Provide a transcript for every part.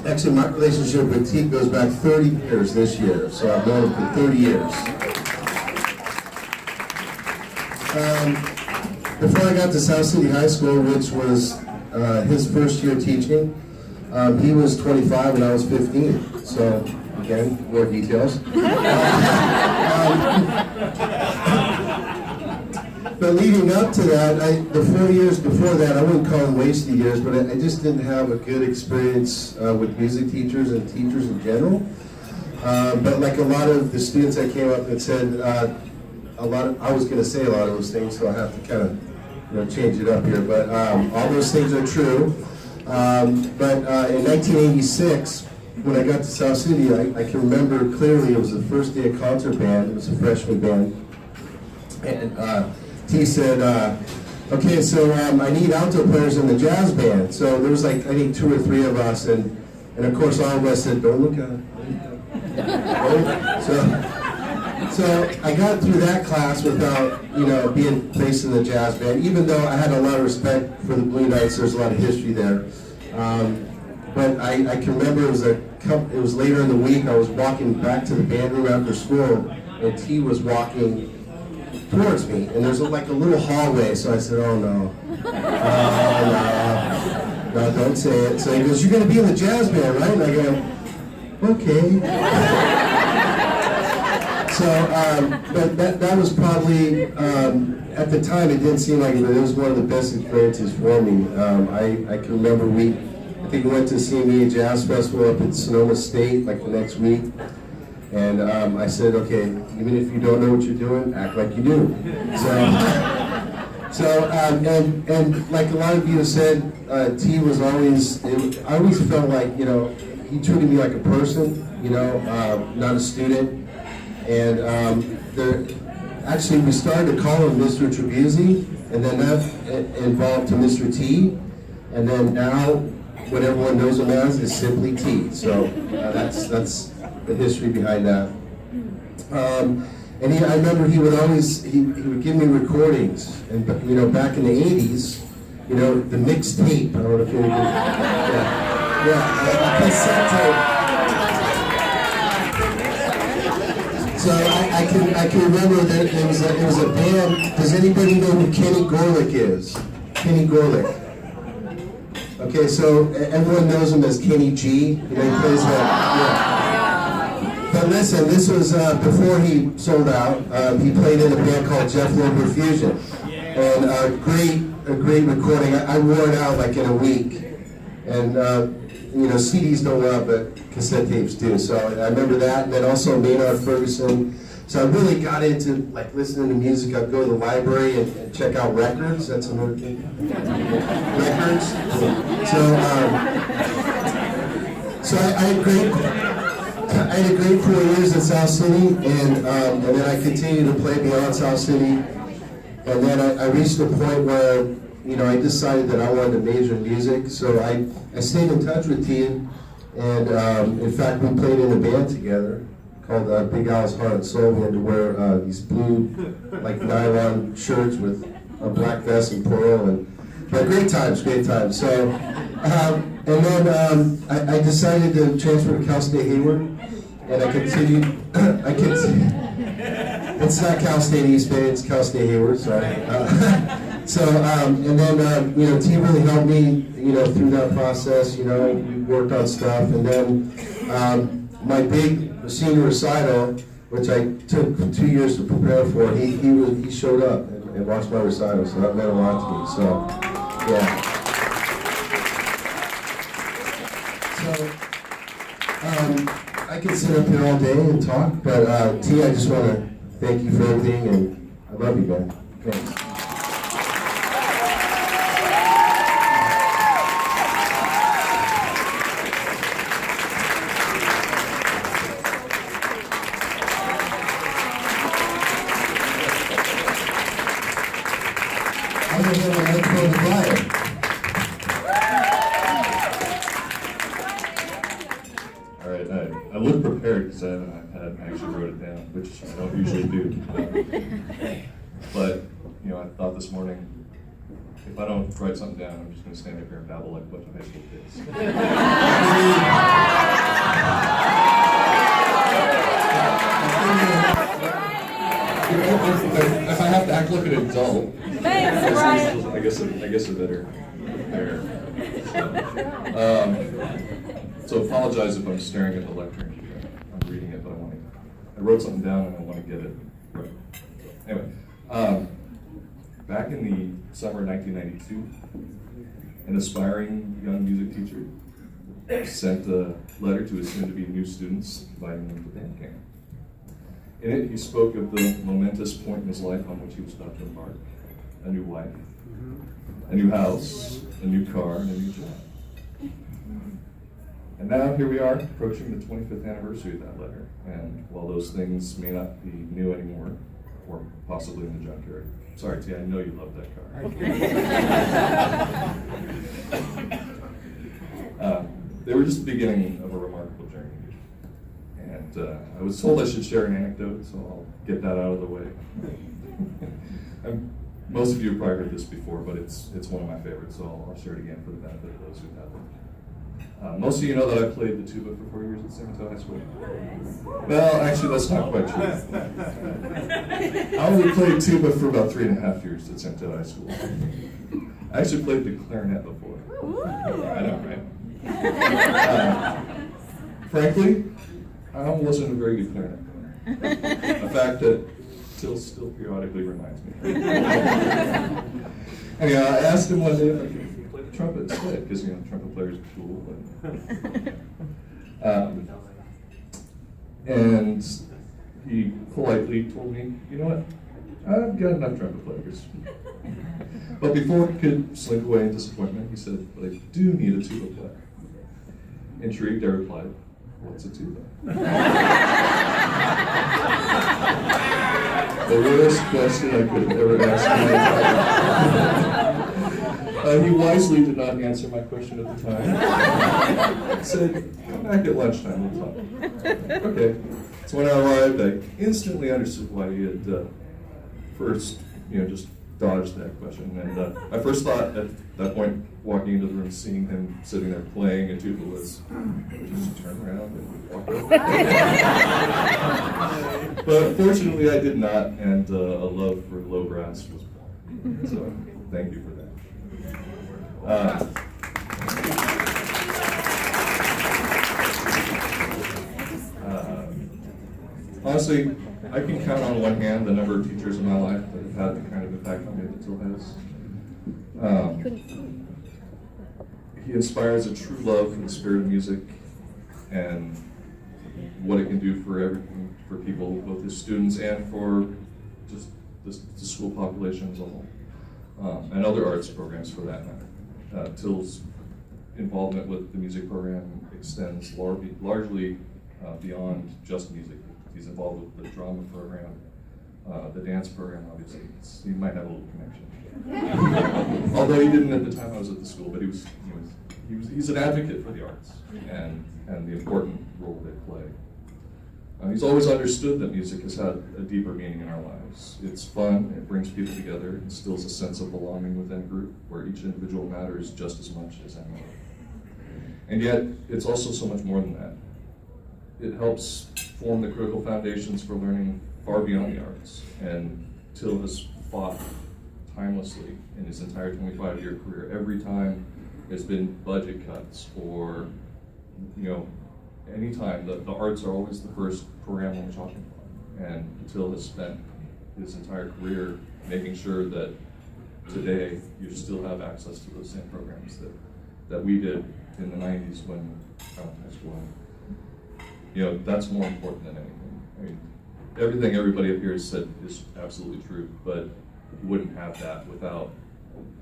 Actually, my relationship with T goes back 30 years this year, so I've known him for 30 years. Before I got to South City High School, which was his first year teaching, he was 25 and I was 15. So, again, more details. But leading up to that, the 4 years before that, I wouldn't call them wasted years, but I just didn't have a good experience with music teachers and teachers in general. But like a lot of the students that came up and said, I was going to say a lot of those things, so I have to kind of change it up here. But all those things are true. But in 1986, when I got to South City, I can remember clearly it was the first day of concert band. It was a freshman band. And T said, okay, so I need alto players in the jazz band. So there was like, I think 2 or 3 of us, and of course all of us said, don't look at it. So I got through that class without, being placed in the jazz band, even though I had a lot of respect for the Blue Knights. There's a lot of history there. But I can remember it was later in the week. I was walking back to the band room after school, and T was walking towards me, and there's like a little hallway. So I said, "Oh no, no, don't say it." So he goes, "You're going to be in the jazz band, right?" And I go, "Okay." So, but that was probably at the time it didn't seem like it, but it was one of the best experiences for me. I can remember I think we went to CME Jazz Festival up at Sonoma State like the next week. And I said, okay, even if you don't know what you're doing, act like you do. And like a lot of you have said, T was always, I always felt like, he treated me like a person, not a student. And actually we started to call him Mr. Tribuzi, and then that evolved to Mr. T. And then now, what everyone knows him as is simply T. So that's the history behind that. And I remember he would give me recordings, and back in the 80s, the mixtape. I don't know if you ever a cassette tape. So I can remember that it was a band. Does anybody know who Kenny Gorlick is? Kenny Gorlick. Okay, so everyone knows him as Kenny G. He plays that. Yeah. But listen, this was before he sold out. He played in a band called Jeff Loeb Fusion, and a great recording. I wore it out like in a week, and CDs don't love, but cassette tapes do. So I remember that, and then also Maynard Ferguson. So I really got into like listening to music. I'd go to the library and check out records. That's another thing. Records. So I had a great 4 years in South City, and then I continued to play beyond South City. And then I reached a point where I decided that I wanted to major in music. So I stayed in touch with T, and in fact we played in a band together called Big Al's Heart and Soul. We had to wear these blue, like nylon shirts with a black vest and pearl, but great times. So, and then I decided to transfer to Cal State Hayward, and I continued. It's not Cal State East Bay; it's Cal State Hayward. Sorry. And then T really helped me, through that process. We worked on stuff, and then my big senior recital, which I took 2 years to prepare for, he showed up and watched my recital, so that meant a lot to me. So, yeah. So, I could sit up here all day and talk, but T, I just want to thank you for everything, and I love you, man. Thanks. All right, I look prepared because I actually wrote it down, which I don't usually do. But I thought this morning if I don't write something down, I'm just going to stand up here and babble like a bunch of high school kids. If I have to act like an adult, I guess I better prepare. So apologize if I'm staring at the lectern. I'm reading it, but I wrote something down and I want to get it right. Anyway, back in the summer of 1992, an aspiring young music teacher sent a letter to his soon-to-be new students inviting them to band camp. In it, he spoke of the momentous point in his life on which he was about to embark: a new wife, a new house, a new car, and a new job. And now here we are, approaching the 25th anniversary of that letter. And while those things may not be new anymore, or possibly in the junkyard. Sorry, T, I know you love that car. They were just the beginning of a remarkable journey. And I was told I should share an anecdote, so I'll get that out of the way. Most of you have probably heard this before, but it's one of my favorites, so I'll share it again for the benefit of those who haven't. Most of you know that I played the tuba for 4 years at San Mateo High School. Well, actually, that's not quite true. I only played tuba for about 3.5 years at San Mateo High School. I actually played the clarinet before. I know, right? Frankly, I wasn't a very good clarinet player. A fact that Til still periodically reminds me. Anyhow, I asked him one day if I could play the trumpet instead, because trumpet players are cool. And he politely told me, you know what, I've got enough trumpet players. But before he could slink away in disappointment, he said, but I do need a tuba player. Intrigued, I replied, what's a tuba? The worst question I could have ever asked him. He wisely did not answer my question at the time. He said, come back at lunchtime, we'll talk. Okay. So when I arrived, I instantly understood why he had first, just dodged that question. And my first thought at that point, walking into the room, seeing him sitting there playing a tuba, was just turn around and walk over. But fortunately, I did not, and a love for low brass was born. So thank you for that. Honestly, I can count on one hand the number of teachers in my life that have had the kind of impact on me that Til has. He inspires a true love for the spirit of music and what it can do for people, both his students and for just the school population as a whole, and other arts programs for that matter. Til's involvement with the music program extends largely beyond just music. He's involved with the drama program, the dance program, obviously. He might have a little connection. Although he didn't at the time I was at the school, but he's an advocate for the arts and the important role they play. He's always understood that music has had a deeper meaning in our lives. It's fun, it brings people together, it instills a sense of belonging within a group where each individual matters just as much as anyone. And yet, it's also so much more than that. It helps form the critical foundations for learning far beyond the arts. And Til has fought timelessly in his entire 25-year career. Every time there's been budget cuts or, anytime, the arts are always the first program we're talking about. And Til has spent his entire career making sure that today you still have access to those same programs that we did in the 90s when I went to high school. That's more important than anything. I mean, everything everybody up here has said is absolutely true, but you wouldn't have that without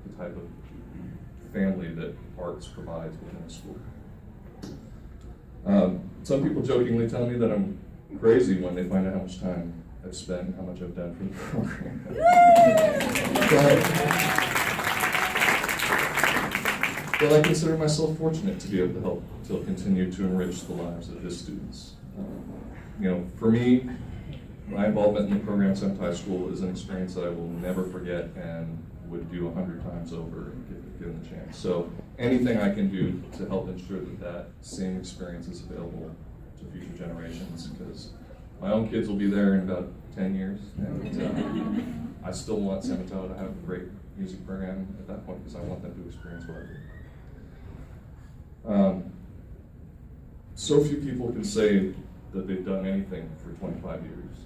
the type of family that arts provides within a school. Some people jokingly tell me that I'm crazy when they find out how much time I've spent and how much I've done for the program. But I consider myself fortunate to be able to help Til continue to enrich the lives of his students. For me, my involvement in the program at High School is an experience that I will never forget, and would do 100 times over given the chance. So anything I can do to help ensure that that same experience is available to future generations, because my own kids will be there in about 10 years, and I still want Semito to have a great music program at that point, because I want them to experience what I did. So few people can say that they've done anything for 25 years,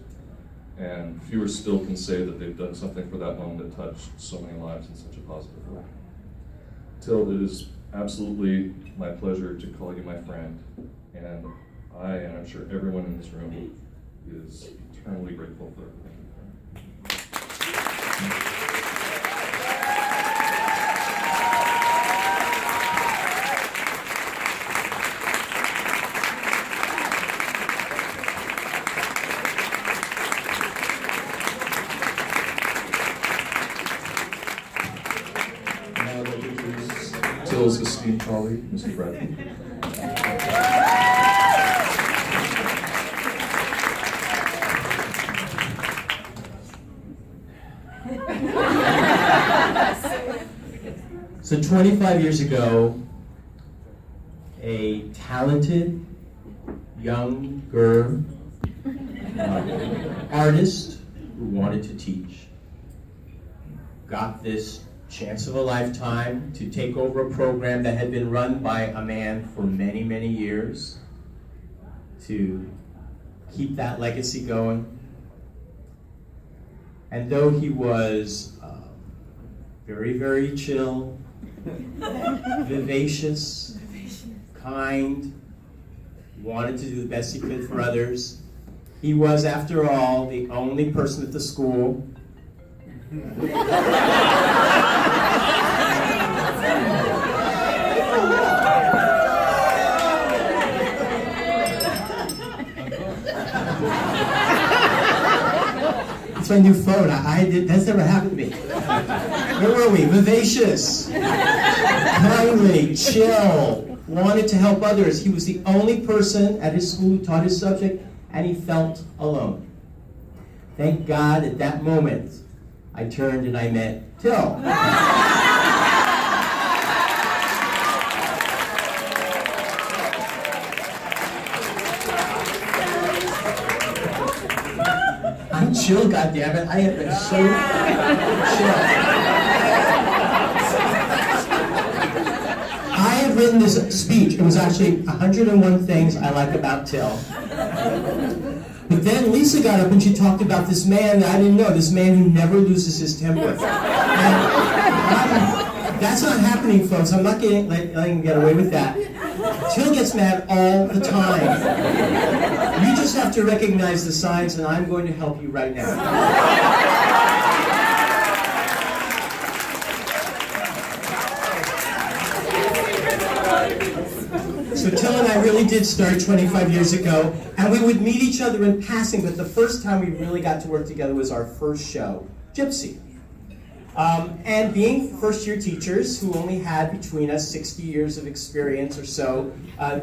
and fewer still can say that they've done something for that moment that touched so many lives in such a positive way. Til, it is absolutely my pleasure to call you my friend, and I'm sure everyone in this room is eternally grateful for everything you've done. Now I'd like to introduce Til's esteemed colleague, Mr. Bradley. So 25 years ago, a talented, younger artist who wanted to teach got this chance of a lifetime to take over a program that had been run by a man for many, many years, to keep that legacy going. And though he was very, very chill, vivacious, kind, wanted to do the best he could for others, he was, after all, the only person at the school It's my new phone. That's never happened to me. Where were we? Vivacious, kindly, chill, wanted to help others. He was the only person at his school who taught his subject, and he felt alone. Thank God at that moment, I turned and I met Til. I'm chill, goddammit. I have been so chill. I have written this speech. It was actually 101 things I like about Til. But then Lisa got up and she talked about this man that I didn't know, this man who never loses his temper. And that's not happening, folks. I'm not letting him get away with that. Til gets mad all the time. You just have to recognize the signs, and I'm going to help you right now. So Til and I really did start 25 years ago, and we would meet each other in passing, but the first time we really got to work together was our first show, Gypsy. And being first-year teachers who only had between us 60 years of experience or so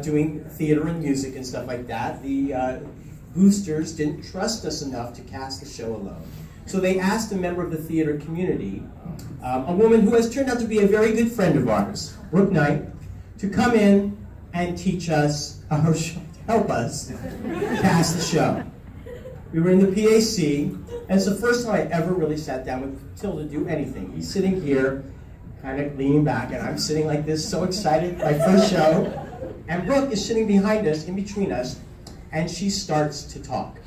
doing theater and music and stuff like that, the boosters didn't trust us enough to cast the show alone. So they asked a member of the theater community, a woman who has turned out to be a very good friend of ours, Brooke Knight, to come in and teach us, help us cast the show. We were in the PAC, and it's the first time I ever really sat down with Til to do anything. He's sitting here, kind of leaning back, and I'm sitting like this, so excited, my first show. And Brooke is sitting behind us, in between us, and she starts to talk.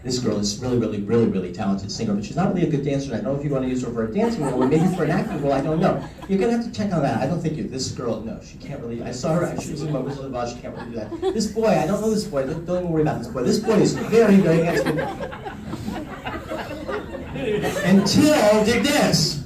This girl is really talented singer, but she's not really a good dancer. I don't know if you want to use her for a dancing role, or maybe for an acting role, I don't know. You're going to have to check on that. I don't think this girl, no, she can't really, I saw her, she was in my Wizard of Oz, she can't really do that. This boy, I don't know this boy, don't even worry about this boy. This boy is very handsome. And Til did this.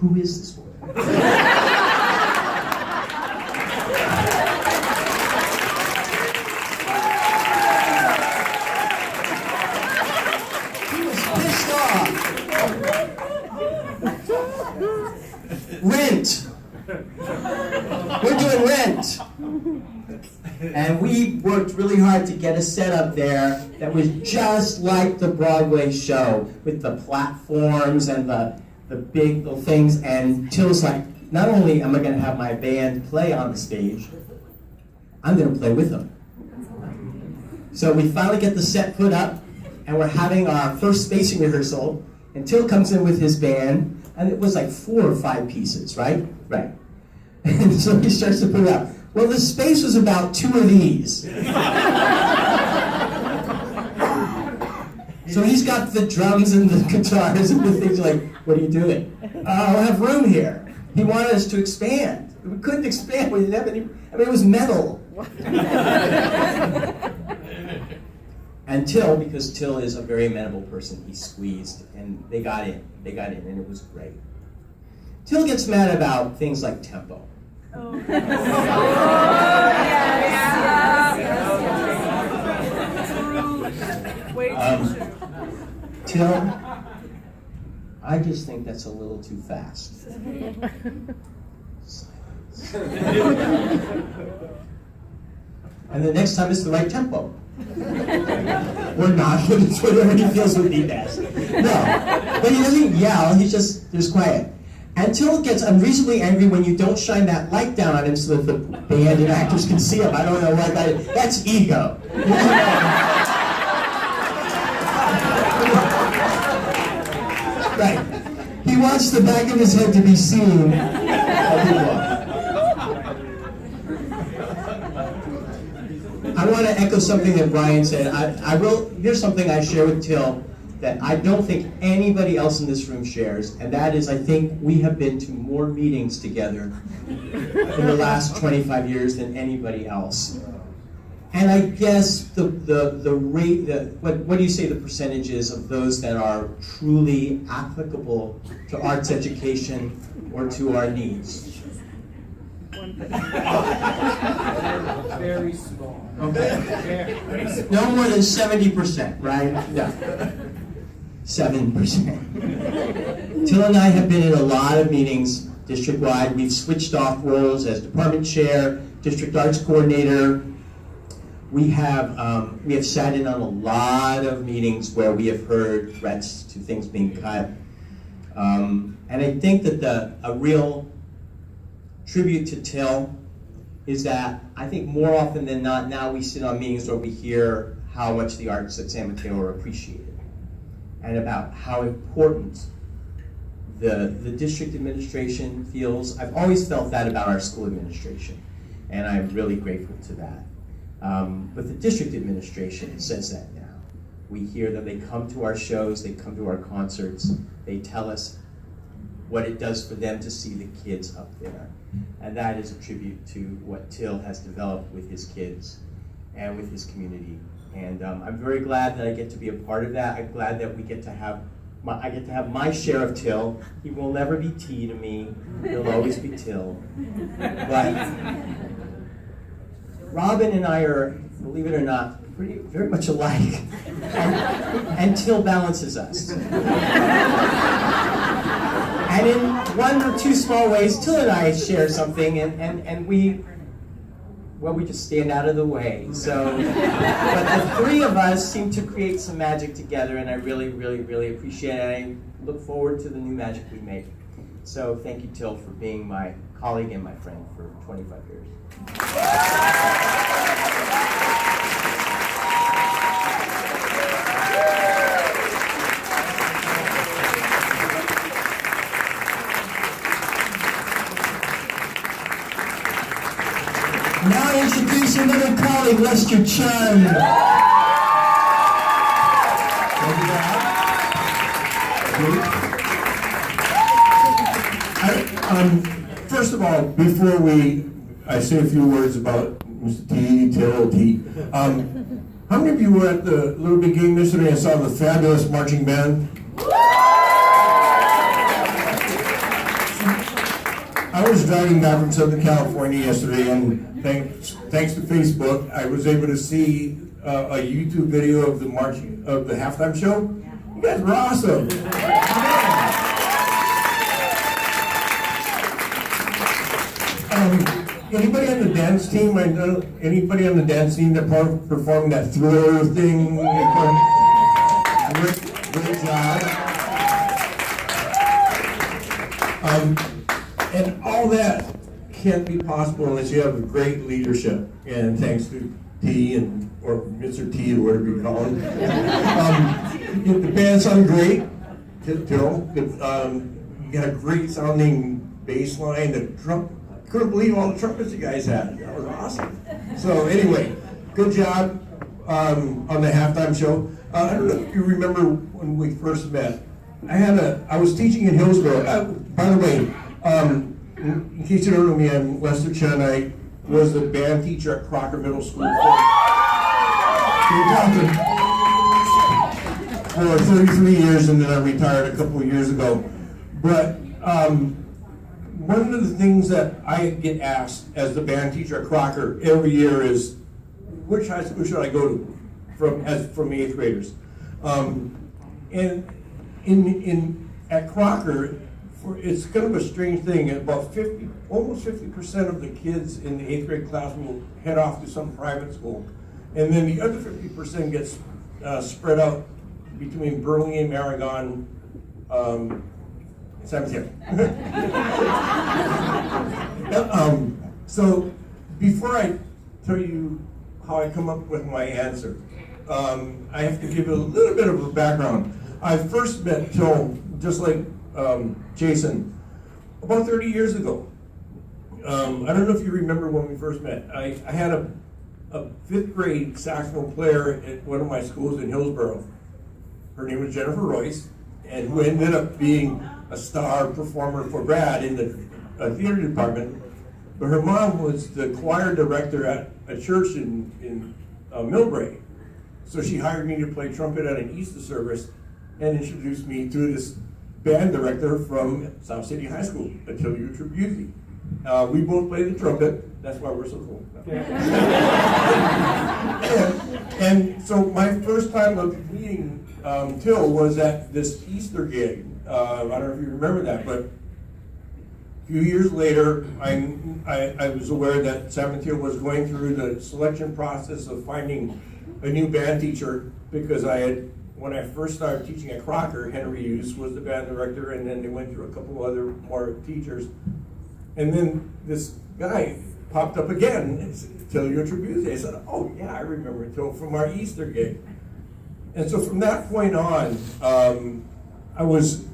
Who is this boy? He was pissed off. Rent. We're doing Rent. And we worked really hard to get a setup there that was just like the Broadway show, with the platforms and the big little things. And Til's like, not only am I going to have my band play on the stage, I'm going to play with them. So we finally get the set put up, and we're having our first spacing rehearsal, and Til comes in with his band, and it was like 4 or 5 pieces, right? Right. And so he starts to put it up. Well, the space was about 2 of these. So he's got the drums and the guitars and the things like, what are you doing? I don't have room here. He wanted us to expand. We couldn't expand. We didn't have any, I mean, it was metal. And Til, because Til is a very amenable person, he squeezed, and they got in, and it was great. Til gets mad about things like tempo. Oh. Til, I just think that's a little too fast. Silence. And the next time it's the right tempo. Or not, but it's whatever he feels would be best. No, but he doesn't yell, there's quiet. And Til gets unreasonably angry when you don't shine that light down on him so that the band and actors can see him. I don't know what that is. That's ego. Right. He wants the back of his head to be seen. I want to echo something that Brian said. Here's something I share with Til that I don't think anybody else in this room shares, and that is I think we have been to more meetings together in the last 25 years than anybody else. And I guess the rate, what do you say the percentage is of those that are truly applicable to arts education or to our needs? Very small. Okay. No more than 70%, right? Yeah. 7%. Til and I have been in a lot of meetings district-wide. We've switched off roles as department chair, district arts coordinator. We have sat in on a lot of meetings where we have heard threats to things being cut. And I think that a real tribute to Til is that I think more often than not now we sit on meetings where we hear how much the arts at San Mateo are appreciated and about how important the district administration feels. I've always felt that about our school administration, and I'm really grateful to that. But the district administration says that now. We hear them, they come to our shows, they come to our concerts, they tell us what it does for them to see the kids up there. And that is a tribute to what Til has developed with his kids and with his community. And I'm very glad that I get to be a part of that. I'm glad that we get to have I get to have my share of Til. He will never be T to me. He'll always be Til. But Robin and I are, believe it or not, very much alike. And Til balances us. And in 1 or 2 small ways, Til and I share something, and we just stand out of the way. So, but the 3 of us seem to create some magic together, and I really, really, really appreciate it. I look forward to the new magic we make. So thank you, Til, for being my colleague and my friend for 25 years. Now I introduce another colleague, Lester Chun. First of all, before I say a few words about Mr. Til T, how many of you were at the Little Big Game yesterday and saw the fabulous marching band? I was driving back from Southern California yesterday, and thanks to Facebook, I was able to see a YouTube video of the halftime show. You guys were awesome. Anybody on the dance team? I know anybody on the dance team that performed that Thriller thing? Great job. And all that can't be possible unless you have great leadership. And thanks to T or Mr. T or whatever you call him. The band sounded great. Till you got a great sounding bass line. The drum. Couldn't believe all the trumpets you guys had. That was awesome. So anyway, good job on the halftime show. I don't know if you remember when we first met. I was teaching in Hillsborough. By the way, in case you don't know me, I'm Lester Chen. I was the band teacher at Crocker Middle School for 33 years, and then I retired a couple of years ago. But one of the things that I get asked as the band teacher at Crocker every year is, which high school should I go to from 8th graders? And at Crocker, it's kind of a strange thing. About almost 50% of the kids in the 8th grade class will head off to some private school, and then the other 50% gets spread out between Burlingame, Aragon, San Mateo. So before I tell you how I come up with my answer, I have to give you a little bit of a background. I first met Till, just like Jason, about 30 years ago. I don't know if you remember when we first met. I had a 5th grade saxophone player at one of my schools in Hillsborough. Her name was Jennifer Royce, and who ended up being a star performer for Brad in the theater department. But her mom was the choir director at a church in Millbrae. So she hired me to play trumpet at an Easter service and introduced me to this band director from South City High School, Til Tribuzi. We both played the trumpet. That's why we're so cool. and so my first time of meeting Till was at this Easter gig. I don't know if you remember that, but a few years later, I was aware that San Mateo was going through the selection process of finding a new band teacher, because when I first started teaching at Crocker, Henry Hughes was the band director, and then they went through a couple other more teachers. And then this guy popped up again, Til Tribuzi. I said, oh yeah, I remember Till from our Easter gig. And so from that point on, I was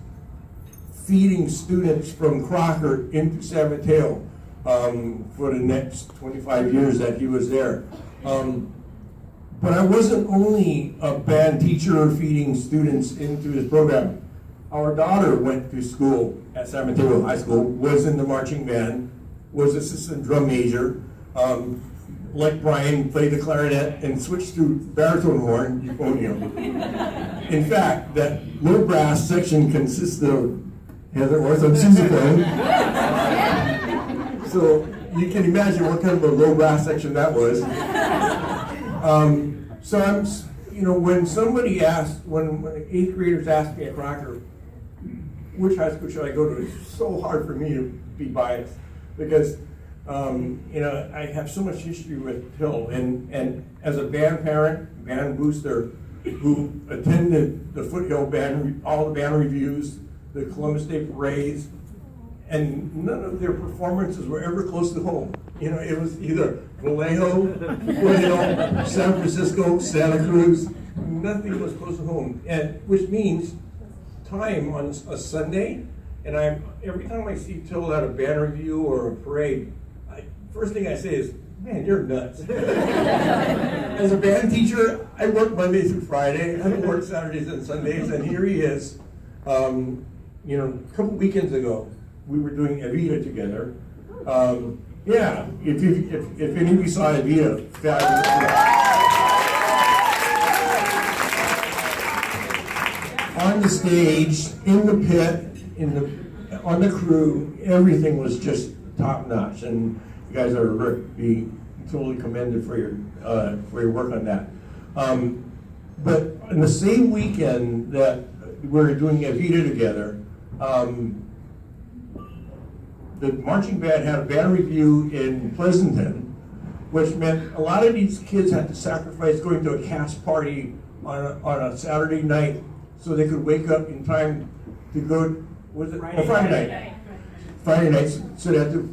feeding students from Crocker into San Mateo for the next 25 years that he was there. But I wasn't only a band teacher feeding students into his program. Our daughter went to school at San Mateo High School, was in the marching band, was assistant drum major, like Brian, played the clarinet and switched to baritone horn, euphonium. In fact, that low brass section consists of Heather Orth on sousaphone. So you can imagine what kind of a low brass section that was. So I'm, when somebody asked, when 8th graders asked me at Crocker, which high school should I go to, it's so hard for me to be biased, because I have so much history with Till, and as a band parent, band booster, who attended the Foothill Band, all the band reviews, the Columbus Day parades, and none of their performances were ever close to home. It was either Vallejo, Foothill, San Francisco, Santa Cruz. Nothing was close to home, and which means time on a Sunday, and every time I see Till at a band review or a parade, first thing I say is, man, you're nuts. As a band teacher, I work Monday through Friday. I don't work Saturdays and Sundays, and here he is. A couple weekends ago, we were doing Evita together. Yeah, if any of you saw Evita, fabulous. On the stage, in the pit, on the crew, everything was just top notch, and you guys are be totally commended for your work on that. But in the same weekend that we were doing Evita together, the marching band had a band review in Pleasanton, which meant a lot of these kids had to sacrifice going to a cast party on a Saturday night so they could wake up in time to go, was it? Friday night. Friday nights, so they had to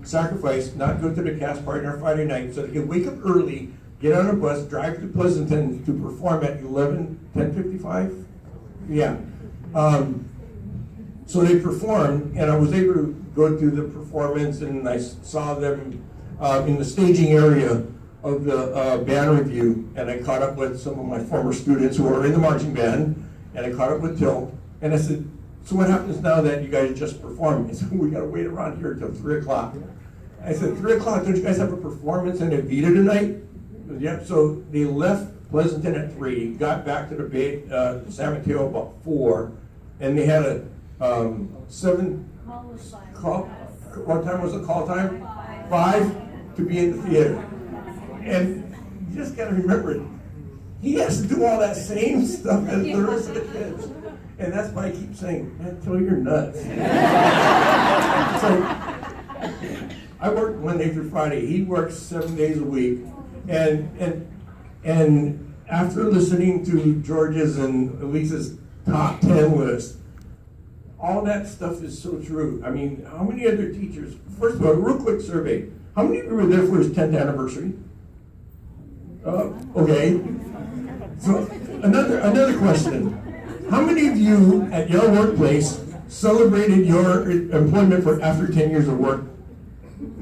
sacrifice, not go to the cast party on Friday night, so they could wake up early, get on a bus, drive to Pleasanton to perform at 10:55? Yeah. So they performed, and I was able to go to the performance, and I saw them in the staging area of the band review, and I caught up with some of my former students who were in the marching band, and I caught up with Til, and I said, so what happens now that you guys just performed? He said, we gotta wait around here till 3 o'clock. I said, 3 o'clock, don't you guys have a performance in Evita tonight? He goes, yep, so they left Pleasanton at 3, got back to the San Mateo about 4, and they had a 7 call. What time was the call time? 5 to be in the theater. And you just gotta remember, he has to do all that same stuff as the rest of the kids. And that's why I keep saying, man, Til, you're nuts. So I work Monday through Friday. He works 7 days a week. And after listening to George's and Elisa's top 10 list, all that stuff is so true. I mean, how many other teachers, first of all, real quick survey, how many of you were there for his 10th anniversary? Okay. So another question. How many of you at your workplace celebrated your employment for after 10 years of work?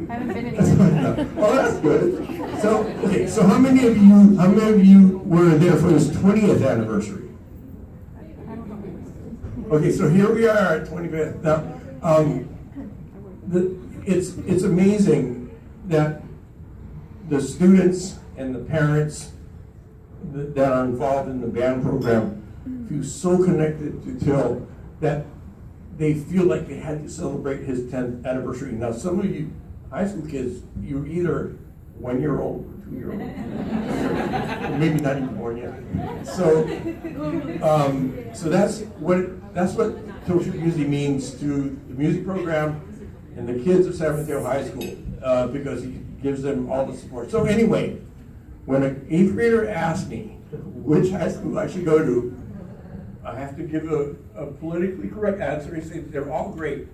I haven't been in Oh, that's good. So, okay, so how many of you were there for his 20th anniversary? Okay, so here we are at 25th. Now, it's amazing that the students and the parents that are involved in the band program feel so connected to Til that they feel like they had to celebrate his 10th anniversary. Now, some of you high school kids, you're either 1 year old or 2 year old, or maybe not even born yet. So that's what Til Tribuzi means to the music program and the kids of San Mateo High School, because he gives them all the support. So anyway, when an 8th grader asks me which high school I should go to, I have to give a politically correct answer. He says they're all great.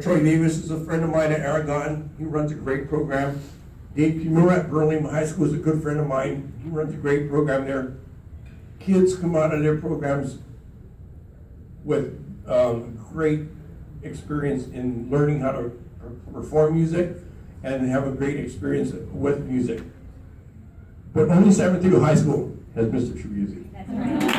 Troy Davis is a friend of mine at Aragon. He runs a great program. Dave Kimura at Burlingame High School is a good friend of mine. He runs a great program there. Kids come out of their programs with great experience in learning how to perform music and have a great experience with music. But only San Mateo High School has Mr. Tribuzi. That's right.